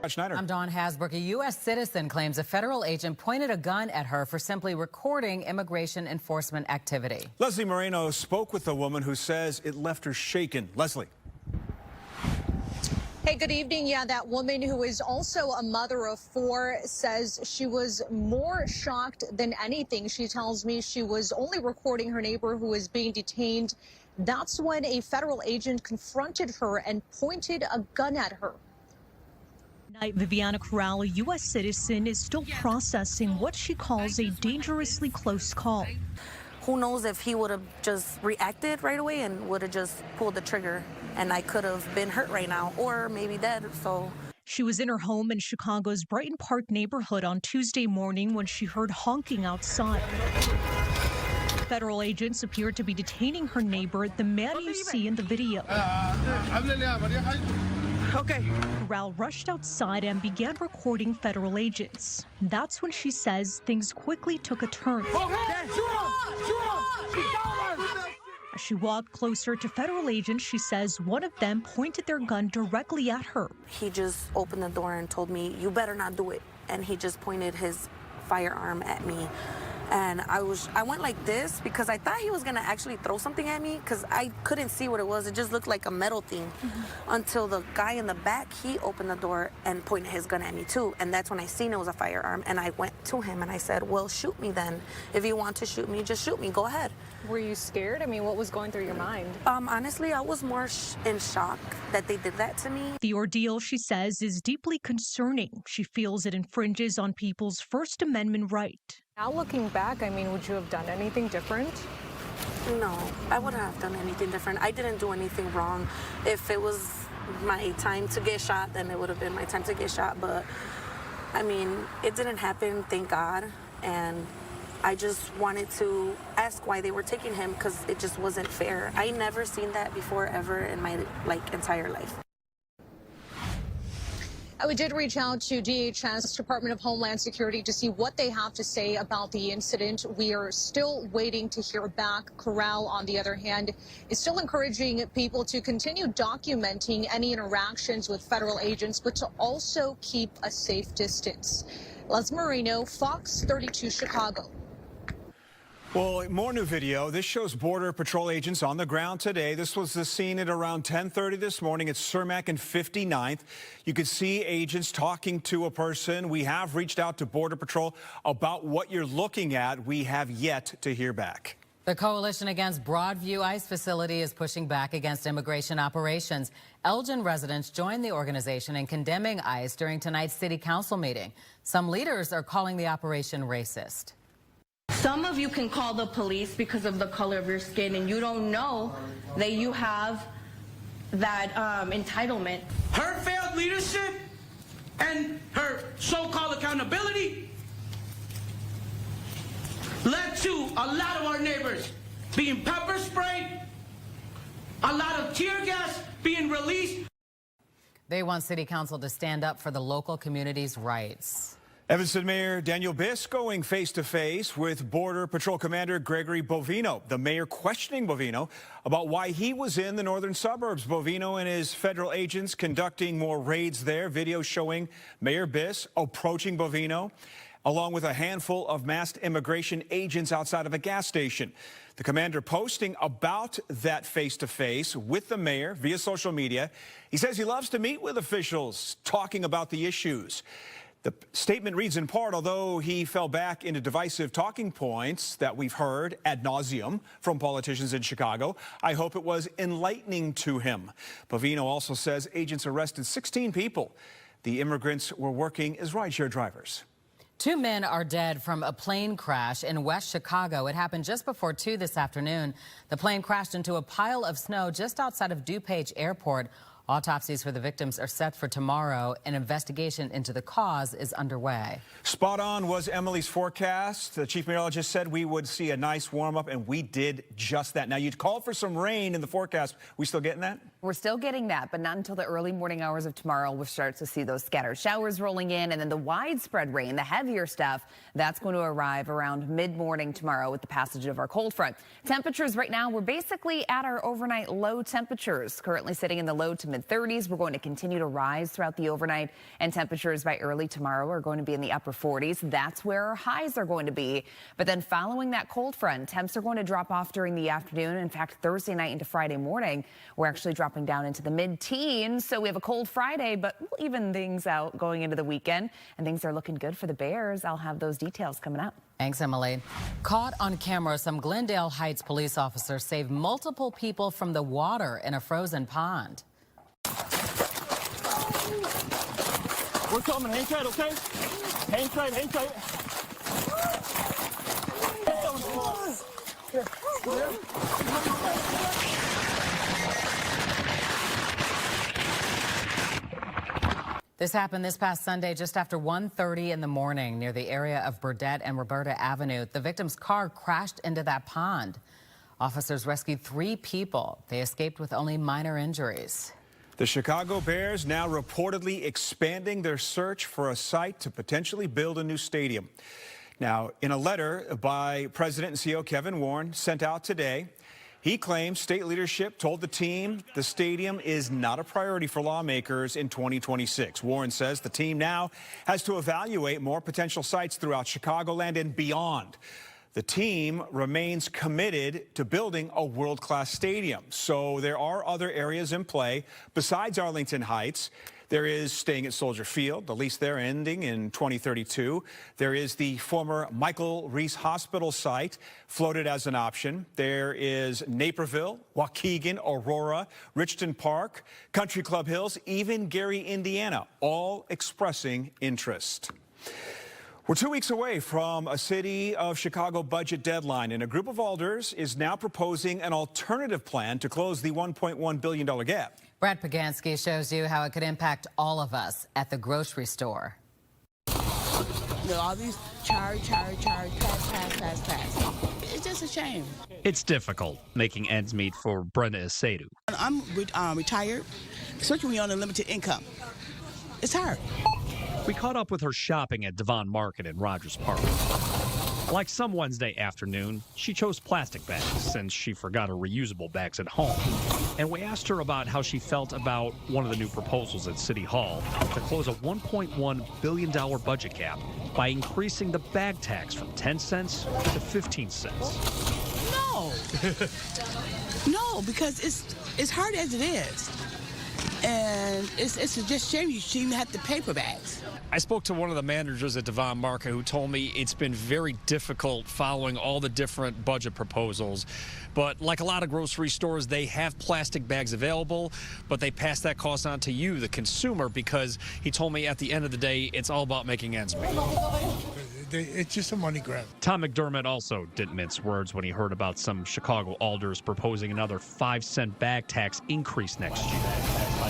Schneider. I'm Dawn Hasbrook. A U.S. citizen claims a federal agent pointed a gun at her for simply recording immigration enforcement activity. Leslie Moreno spoke with a woman who says it left her shaken. Leslie. Hey, good evening. Yeah, that woman, who is also a mother of 4, says she was more shocked than anything. She tells me she was only recording her neighbor who was being detained. That's when a federal agent confronted her and pointed a gun at her. Viviana Corral, a U.S. citizen, is still processing what she calls a dangerously close call. Who knows if he would have just reacted right away and would have just pulled the trigger, and I could have been hurt right now or maybe dead. So she was in her home in Chicago's Brighton Park neighborhood on Tuesday morning when she heard honking outside. Federal agents appeared to be detaining her neighbor, the man you see in the video. Okay. Corral rushed outside and began recording federal agents. That's when she says things quickly took a turn. As she walked closer to federal agents, she says one of them pointed their gun directly at her. He just opened the door and told me, "You better not do it." And he just pointed his firearm at me. And I went like this because I thought he was going to actually throw something at me because I couldn't see what it was. It just looked like a metal thing until the guy in the back, he opened the door and pointed his gun at me too. And that's when I seen it was a firearm. And I went to him and I said, well, shoot me then. If you want to shoot me, just shoot me. Go ahead. Were you scared? I mean, what was going through your mind? Honestly, I was more in shock that they did that to me. The ordeal, she says, is deeply concerning. She feels it infringes on people's First Amendment right. Now looking back, I mean, would you have done anything different? No, I wouldn't have done anything different. I didn't do anything wrong. If it was my time to get shot, then it would have been my time to get shot. But, I mean, it didn't happen, thank God. And I just wanted to ask why they were taking him because it just wasn't fair. I never seen that before ever in my, entire life. We did reach out to DHS, Department of Homeland Security, to see what they have to say about the incident. We are still waiting to hear back. Corral, on the other hand, is still encouraging people to continue documenting any interactions with federal agents, but to also keep a safe distance. Leslie Moreno, Fox 32 Chicago. Well, more new video. This shows Border Patrol agents on the ground today. This was the scene at around 10:30 this morning at Cermak and 59th. You could see agents talking to a person. We have reached out to Border Patrol about what you're looking at. We have yet to hear back. The Coalition Against Broadview ICE Facility is pushing back against immigration operations. Elgin residents joined the organization in condemning ICE during tonight's city council meeting. Some leaders are calling the operation racist. Some of you can call the police because of the color of your skin, and you don't know that you have that entitlement. Her failed leadership and her so-called accountability led to a lot of our neighbors being pepper sprayed, a lot of tear gas being released. They want City Council to stand up for the local community's rights. Evanston Mayor Daniel Biss going face-to-face with Border Patrol Commander Gregory Bovino. The mayor questioning Bovino about why he was in the northern suburbs. Bovino and his federal agents conducting more raids there. Video showing Mayor Biss approaching Bovino, along with a handful of masked immigration agents outside of a gas station. The commander posting about that face-to-face with the mayor via social media. He says he loves to meet with officials talking about the issues. The statement reads in part, although he fell back into divisive talking points that we've heard ad nauseum from politicians in Chicago, I hope it was enlightening to him. Bovino also says agents arrested 16 people. The immigrants were working as rideshare drivers. 2 men are dead from a plane crash in West Chicago. It happened just before 2 this afternoon. The plane crashed into a pile of snow just outside of DuPage Airport. Autopsies for the victims are set for tomorrow. An investigation into the cause is underway. Spot on was Emily's forecast. The chief meteorologist said we would see a nice warm up, and we did just that. Now, you'd call for some rain in the forecast. We still getting that? We're still getting that, but not until the early morning hours of tomorrow. We'll start to see those scattered showers rolling in, and then the widespread rain, the heavier stuff, that's going to arrive around mid-morning tomorrow with the passage of our cold front. Temperatures right now, we're basically at our overnight low temperatures, currently sitting in the low to mid-30s. We're going to continue to rise throughout the overnight, and temperatures by early tomorrow are going to be in the upper 40s. That's where our highs are going to be. But then following that cold front, temps are going to drop off during the afternoon. In fact, Thursday night into Friday morning, we're actually dropping down into the mid-teens. So we have a cold Friday, but we'll even things out going into the weekend, and things are looking good for the Bears. I'll have those details coming up. Thanks, Emily. Caught on camera, some Glendale Heights police officers saved multiple people from the water in a frozen pond. We're coming. Hang tight, okay? Hang tight, hang tight. This happened this past Sunday just after 1:30 in the morning near the area of Burdett and Roberta Avenue. The victim's car crashed into that pond. Officers rescued 3 people. They escaped with only minor injuries. The Chicago Bears now reportedly expanding their search for a site to potentially build a new stadium. Now, in a letter by President and CEO Kevin Warren sent out today, he claims state leadership told the team the stadium is not a priority for lawmakers in 2026. Warren says the team now has to evaluate more potential sites throughout Chicagoland and beyond. The team remains committed to building a world-class stadium. So there are other areas in play besides Arlington Heights. There is staying at Soldier Field, the lease there ending in 2032. There is the former Michael Reese Hospital site floated as an option. There is Naperville, Waukegan, Aurora, Brighton Park, Country Club Hills, even Gary, Indiana, all expressing interest. We're 2 weeks away from a City of Chicago budget deadline, and a group of alders is now proposing an alternative plan to close the $1.1 billion gap. Brad Pagansky shows you how it could impact all of us at the grocery store. You know, all these charge, pass. It's just a shame. It's difficult making ends meet for Brenda Asedu. I'm retired, especially when you're on a limited income. It's hard. We caught up with her shopping at Devon Market in Rogers Park. Like some Wednesday afternoon, she chose plastic bags since she forgot her reusable bags at home. And we asked her about how she felt about one of the new proposals at City Hall to close a $1.1 billion budget gap by increasing the bag tax from 10 cents to 15 cents. No, because it's hard as it is. And it's just shame you shouldn't have to pay for bags. I spoke to one of the managers at Devon Market who told me it's been very difficult following all the different budget proposals. But like a lot of grocery stores, they have plastic bags available, but they pass that cost on to you, the consumer, because he told me at the end of the day, it's all about making ends meet. It's just a money grab. Tom McDermott also didn't mince words when he heard about some Chicago alders proposing another 5-cent bag tax increase next year.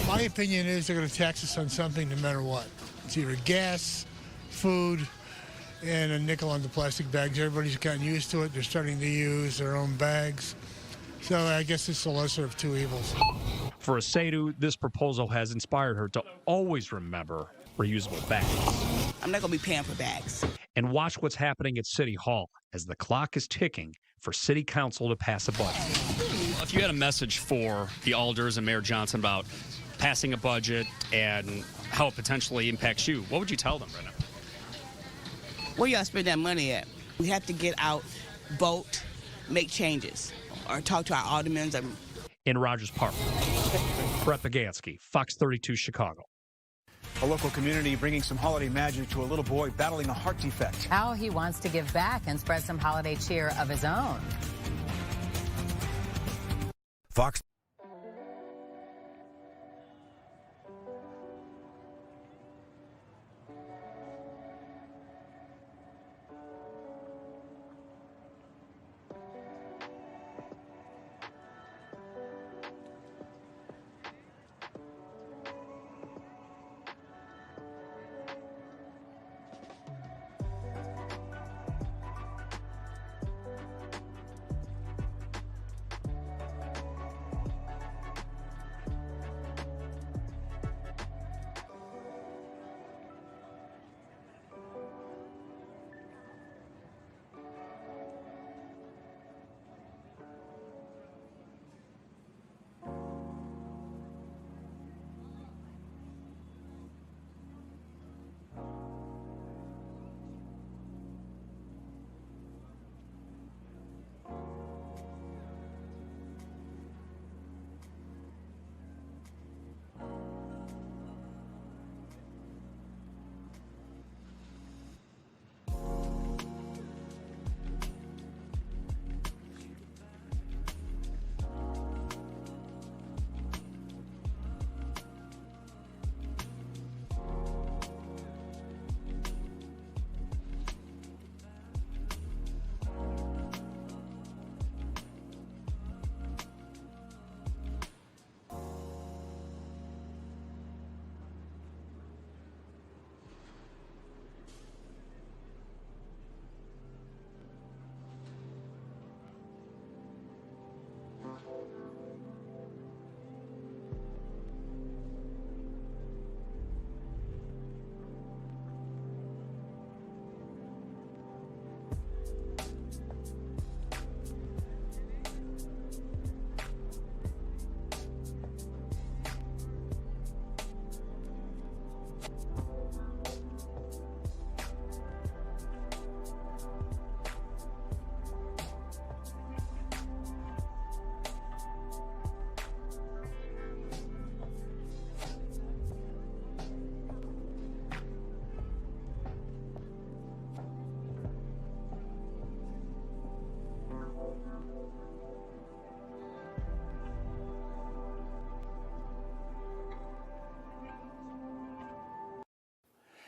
My opinion is they're going to tax us on something no matter what. It's either gas, food, and a nickel on the plastic bags. Everybody's gotten used to it. They're starting to use their own bags. So I guess it's the lesser of two evils. For Asedu, this proposal has inspired her to always remember reusable bags. I'm not going to be paying for bags. And watch what's happening at City Hall as the clock is ticking for City Council to pass a budget. If you had a message for the alders and Mayor Johnson about passing a budget and how it potentially impacts you, what would you tell them right now? Where y'all spend that money at? We have to get out, vote, make changes, or talk to our aldermen. In Rogers Park, Brett Pagansky, Fox 32 Chicago. A local community bringing some holiday magic to a little boy battling a heart defect. How he wants to give back and spread some holiday cheer of his own. Fox.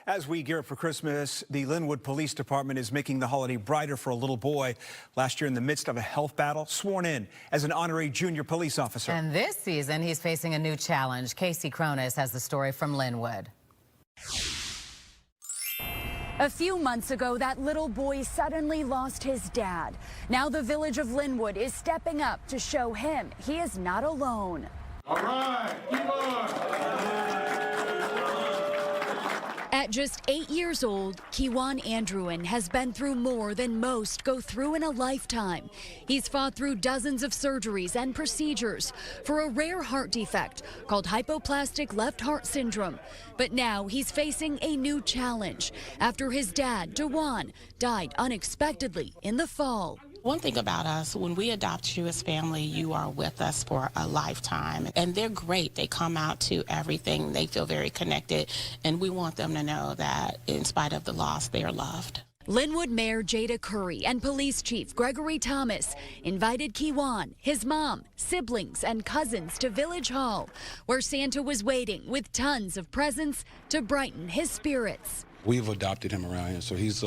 As we gear up for Christmas, the Linwood Police Department is making the holiday brighter for a little boy. Last year, in the midst of a health battle, sworn in as an honorary junior police officer. And this season, he's facing a new challenge. Casey Cronus has the story from Linwood. A few months ago, that little boy suddenly lost his dad. Now the village of Linwood is stepping up to show him he is not alone. All right, keep on. At just 8 years old, Kiwan Andrewen has been through more than most go through in a lifetime. He's fought through dozens of surgeries and procedures for a rare heart defect called hypoplastic left heart syndrome. But now he's facing a new challenge after his dad, Dewan, died unexpectedly in the fall. One thing about us, when we adopt you as family, you are with us for a lifetime. And they're great. They come out to everything. They feel very connected. And we want them to know that in spite of the loss, they are loved. Linwood Mayor Jada Curry and Police Chief Gregory Thomas invited Kiwan, his mom, siblings, and cousins to Village Hall, where Santa was waiting with tons of presents to brighten his spirits. We've adopted him around here, so he's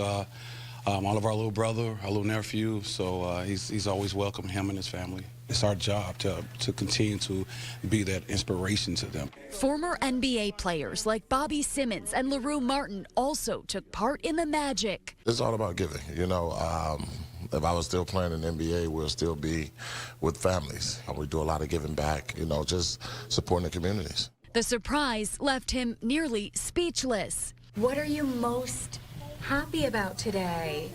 all of our little brother, our little nephew, so he's always welcome, him and his family. It's our job to continue to be that inspiration to them. Former NBA players like Bobby Simmons and LaRue Martin also took part in the magic. It's all about giving. You know, if I was still playing in the NBA, we'll still be with families. We do a lot of giving back, you know, just supporting the communities. The surprise left him nearly speechless. What are you most happy about today?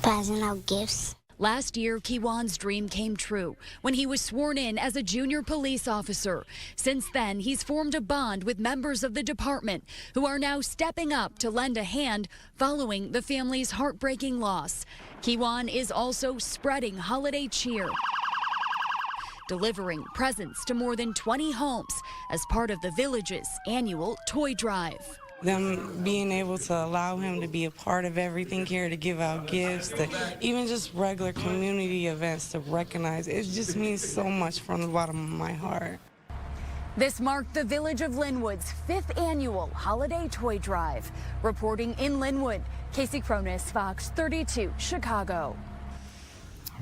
Passing out gifts. Last year, Kiwan's dream came true when he was sworn in as a junior police officer. Since then, he's formed a bond with members of the department who are now stepping up to lend a hand following the family's heartbreaking loss. Kiwan is also spreading holiday cheer, delivering presents to more than 20 homes as part of the village's annual toy drive. Them being able to allow him to be a part of everything here, to give out gifts, to even just regular community events to recognize, it just means so much from the bottom of my heart. This marked the village of Linwood's 5th annual holiday toy drive. Reporting in Linwood, Casey Cronus, Fox 32, Chicago.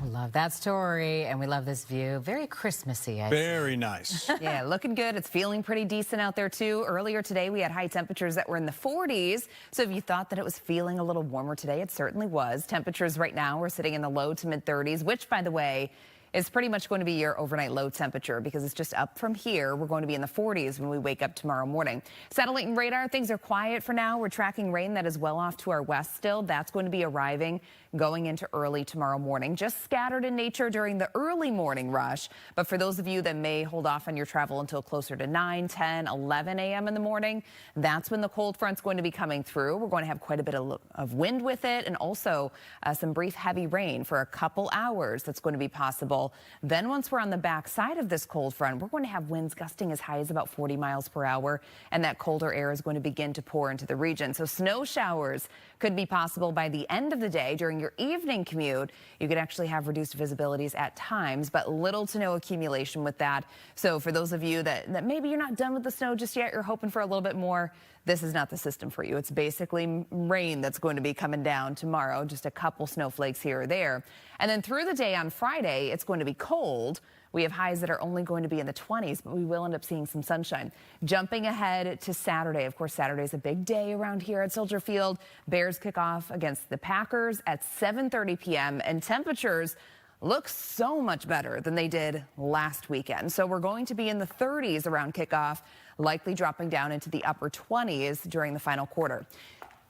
I love that story, and we love this view. Very Christmassy, I'd say. Very nice. Yeah, looking good. It's feeling pretty decent out there, too. Earlier today, we had high temperatures that were in the 40s. So if you thought that it was feeling a little warmer today, it certainly was. Temperatures right now are sitting in the low to mid 30s, which, by the way, is pretty much going to be your overnight low temperature because it's just up from here. We're going to be in the 40s when we wake up tomorrow morning. Satellite and radar, things are quiet for now. We're tracking rain that is well off to our west still. That's going to be arriving going into early tomorrow morning. Just scattered in nature during the early morning rush. But for those of you that may hold off on your travel until closer to 9, 10, 11 a.m. in the morning, that's when the cold front's going to be coming through. We're going to have quite a bit of wind with it, and also some brief heavy rain for a couple hours that's going to be possible. Then once we're on the back side of this cold front, we're going to have winds gusting as high as about 40 miles per hour, and that colder air is going to begin to pour into the region. So snow showers could be possible by the end of the day. During your evening commute, you could actually have reduced visibilities at times, but little to no accumulation with that. So for those of you that maybe you're not done with the snow just yet, you're hoping for a little bit more, this is not the system for you. It's basically rain that's going to be coming down tomorrow, just a couple snowflakes here or there. And then through the day on Friday, it's going to be cold. We have highs that are only going to be in the 20s, but we will end up seeing some sunshine. Jumping ahead to Saturday. Of course, Saturday is a big day around here at Soldier Field. Bears kick off against the Packers at 7:30 p.m. and temperatures look so much better than they did last weekend. So we're going to be in the 30s around kickoff, likely dropping down into the upper 20s during the final quarter.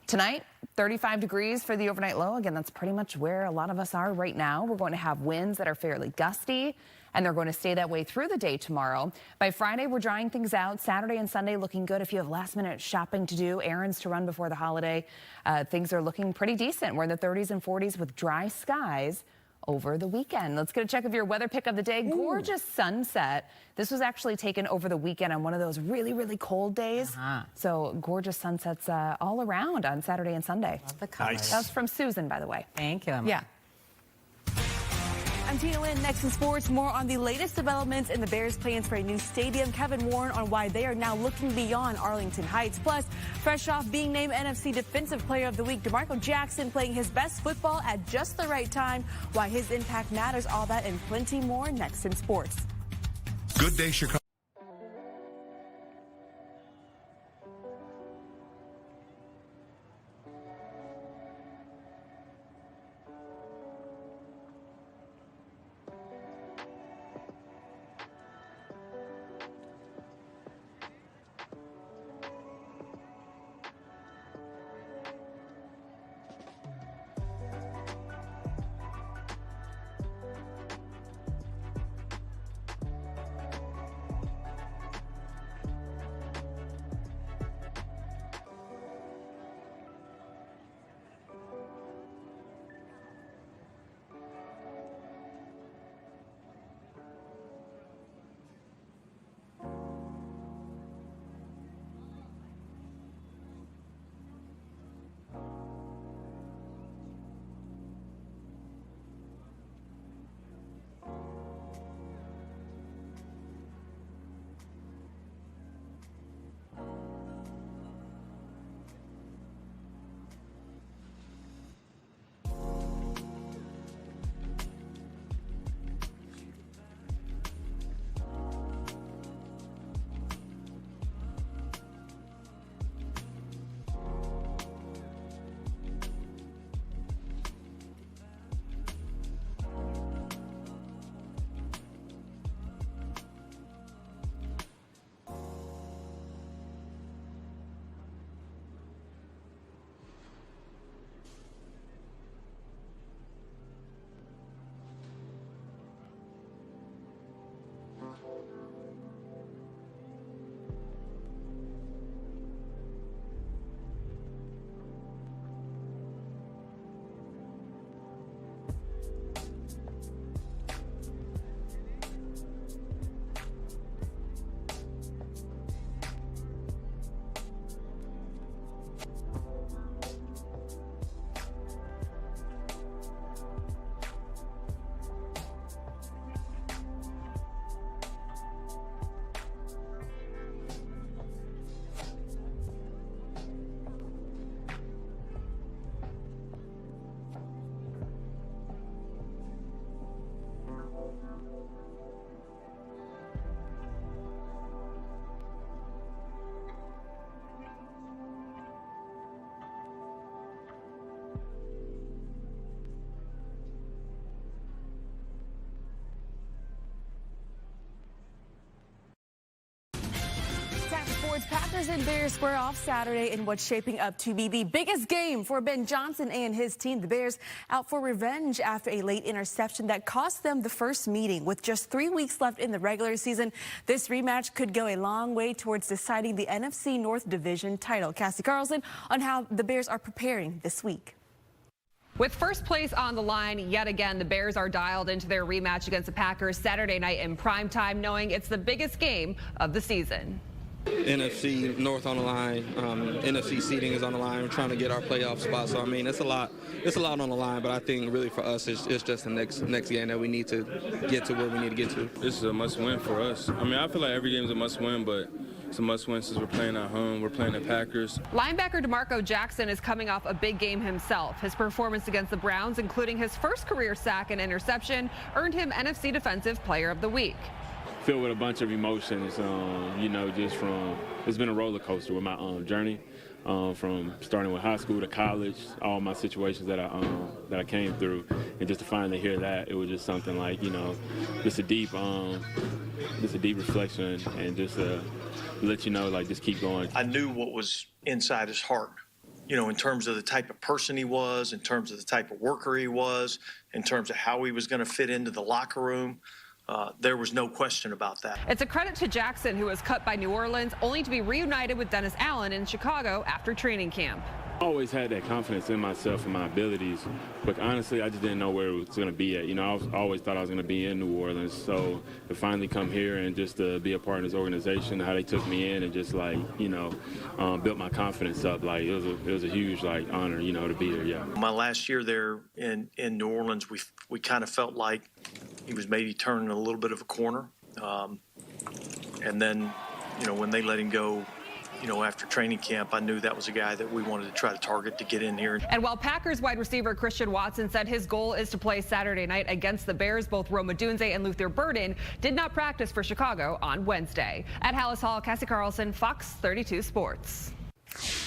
Tonight, 35 degrees for the overnight low. Again, that's pretty much where a lot of us are right now. We're going to have winds that are fairly gusty, and they're going to stay that way through the day tomorrow. By Friday, we're drying things out. Saturday and Sunday looking good. If you have last-minute shopping to do, errands to run before the holiday, things are looking pretty decent. We're in the 30s and 40s with dry skies over the weekend. Let's get a check of your weather pick of the day. Gorgeous sunset. This was actually taken over the weekend on one of those really, really cold days. So gorgeous sunsets all around on Saturday and Sunday. Love the colors. Nice. That was from Susan, by the way. Thank you, Emma. Yeah. I'm Tina Lynn. Next in sports, more on the latest developments in the Bears' plans for a new stadium. Kevin Warren on why they are now looking beyond Arlington Heights. Plus, fresh off being named NFC Defensive Player of the Week, DeMarco Jackson playing his best football at just the right time. Why his impact matters, all that and plenty more next in sports. Good Day Chicago. Packers and Bears square off Saturday in what's shaping up to be the biggest game for Ben Johnson and his team. The Bears out for revenge after a late interception that cost them the first meeting. With just 3 weeks left in the regular season, this rematch could go a long way towards deciding the NFC North Division title. Cassie Carlson on how the Bears are preparing this week. With first place on the line, yet again, the Bears are dialed into their rematch against the Packers Saturday night in primetime, knowing it's the biggest game of the season. NFC North on the line, NFC seeding is on the line. We're trying to get our playoff spot. So I mean, it's a lot on the line. But I think really for us, it's just the next game that we need to get to where we need to get to. This is a must-win for us. I mean, I feel like every game is a must-win, but it's a must-win since we're playing at home. We're playing the Packers. Linebacker DeMarco Jackson is coming off a big game himself. His performance against the Browns, including his first career sack and interception, earned him NFC Defensive Player of the Week. Filled with a bunch of emotions, you know, just from, it's been a roller coaster with my journey, from starting with high school to college, all my situations that I came through, and just to finally hear that, it was just something like, you know, just a deep reflection, and just let you know, like, just keep going. I knew what was inside his heart, you know, in terms of the type of person he was, in terms of the type of worker he was, in terms of how he was going to fit into the locker room. There was no question about that. It's a credit to Jackson, who was cut by New Orleans, only to be reunited with Dennis Allen in Chicago after training camp. I always had that confidence in myself and my abilities, but honestly, I just didn't know where it was going to be at. You know, I always thought I was going to be in New Orleans, so to finally come here and just to be a part of this organization, how they took me in and just, like, you know, built my confidence up. Like, it was a huge, like, honor, you know, to be here. Yeah. My last year there in New Orleans, we kind of felt like He was maybe turning a little bit of a corner. And then, when they let him go, after training camp, I knew that was a guy that we wanted to try to target to get in here. And while Packers wide receiver Christian Watson said his goal is to play Saturday night against the Bears, both Rome Odunze and Luther Burden did not practice for Chicago on Wednesday. At Hallis Hall, Cassie Carlson, Fox 32 Sports.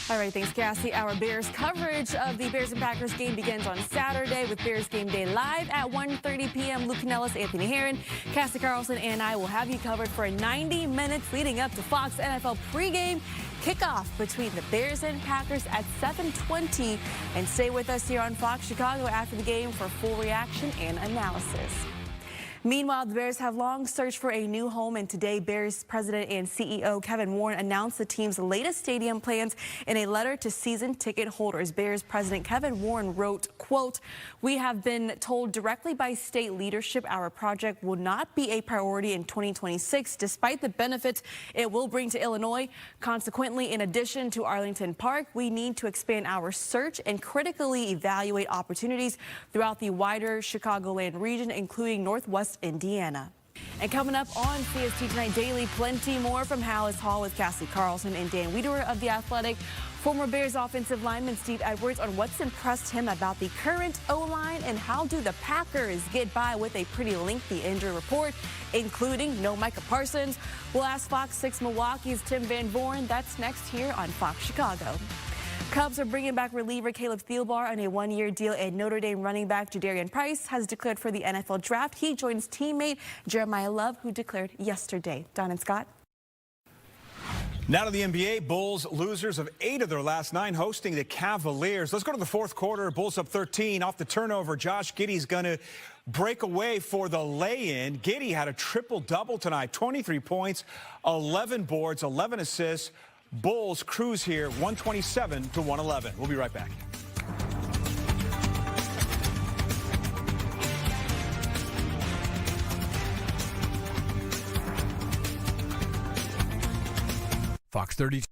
All right, thanks, Cassie. Our Bears coverage of the Bears and Packers game begins on Saturday with Bears Game Day live at 1:30 p.m. Luke Canellis, Anthony Herron, Cassie Carlson, and I will have you covered for 90 minutes leading up to Fox NFL pregame kickoff between the Bears and Packers at 7:20. And stay with us here on Fox Chicago after the game for full reaction and analysis. Meanwhile, the Bears have long searched for a new home, and today Bears president and CEO Kevin Warren announced the team's latest stadium plans in a letter to season ticket holders. Bears president Kevin Warren wrote, quote, "We have been told directly by state leadership our project will not be a priority in 2026, despite the benefits it will bring to Illinois. Consequently, in addition to Arlington Park, we need to expand our search and critically evaluate opportunities throughout the wider Chicagoland region, including Northwest Indiana." And coming up on CST Tonight Daily, plenty more from Hallis Hall with Cassie Carlson and Dan Wiederer of The Athletic. Former Bears offensive lineman Steve Edwards on what's impressed him about the current O-line and how do the Packers get by with a pretty lengthy injury report, including no Micah Parsons. We'll ask Fox 6 Milwaukee's Tim Van Voren. That's next here on Fox Chicago. Cubs are bringing back reliever Caleb Thielbar on a one-year deal, and Notre Dame running back Jadarian Price has declared for the NFL draft. He joins teammate Jeremiah Love, who declared yesterday. Don and Scott. Now to the NBA. Bulls losers of 8 of their last 9, hosting the Cavaliers. Let's go to the fourth quarter. Bulls up 13 off the turnover. Josh Giddey's going to break away for the lay-in. Giddey had a triple-double tonight, 23 points, 11 boards, 11 assists. Bulls cruise here 127-111. We'll be right back. Fox 32.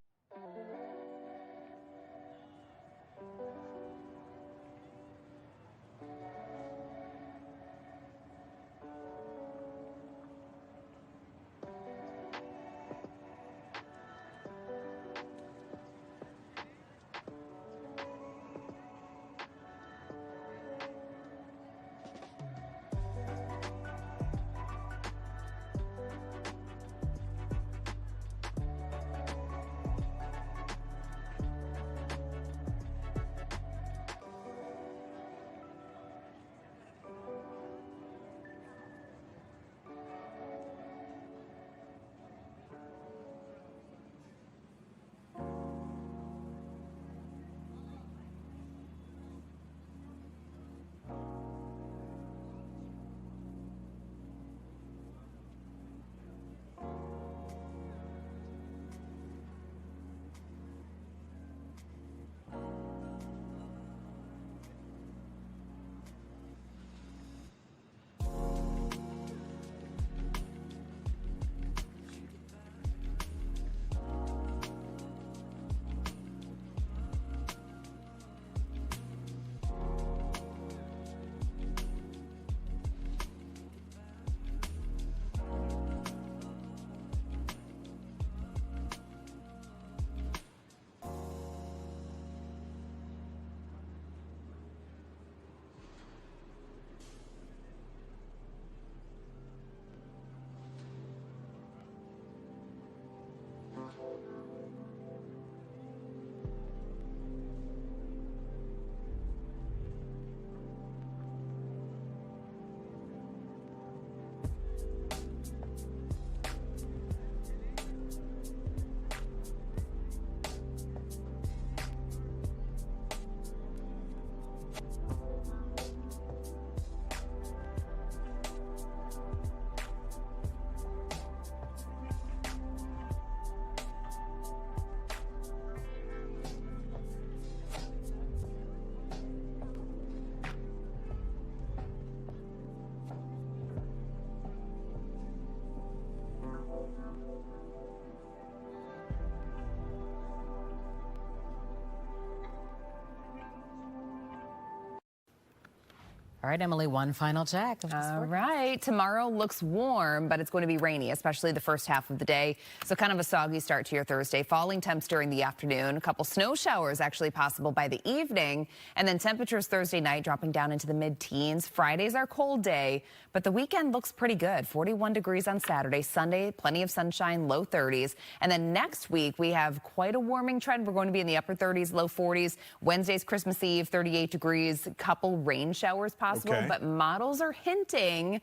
All right, Emily, one final check. All right. Tomorrow looks warm, but it's going to be rainy, especially the first half of the day. So kind of a soggy start to your Thursday. Falling temps during the afternoon. A couple snow showers actually possible by the evening. And then temperatures Thursday night dropping down into the mid-teens. Friday's our cold day, but the weekend looks pretty good. 41 degrees on Saturday. Sunday, plenty of sunshine, low 30s. And then next week, we have quite a warming trend. We're going to be in the upper 30s, low 40s. Wednesday's Christmas Eve, 38 degrees. A couple rain showers possible. But models are hinting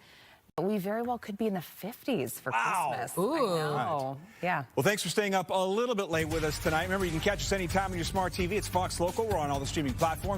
that we very well could be in the 50s for Christmas. Ooh. I know. Yeah. Well, thanks for staying up a little bit late with us tonight. Remember, you can catch us anytime on your smart TV. It's Fox Local. We're on all the streaming platforms.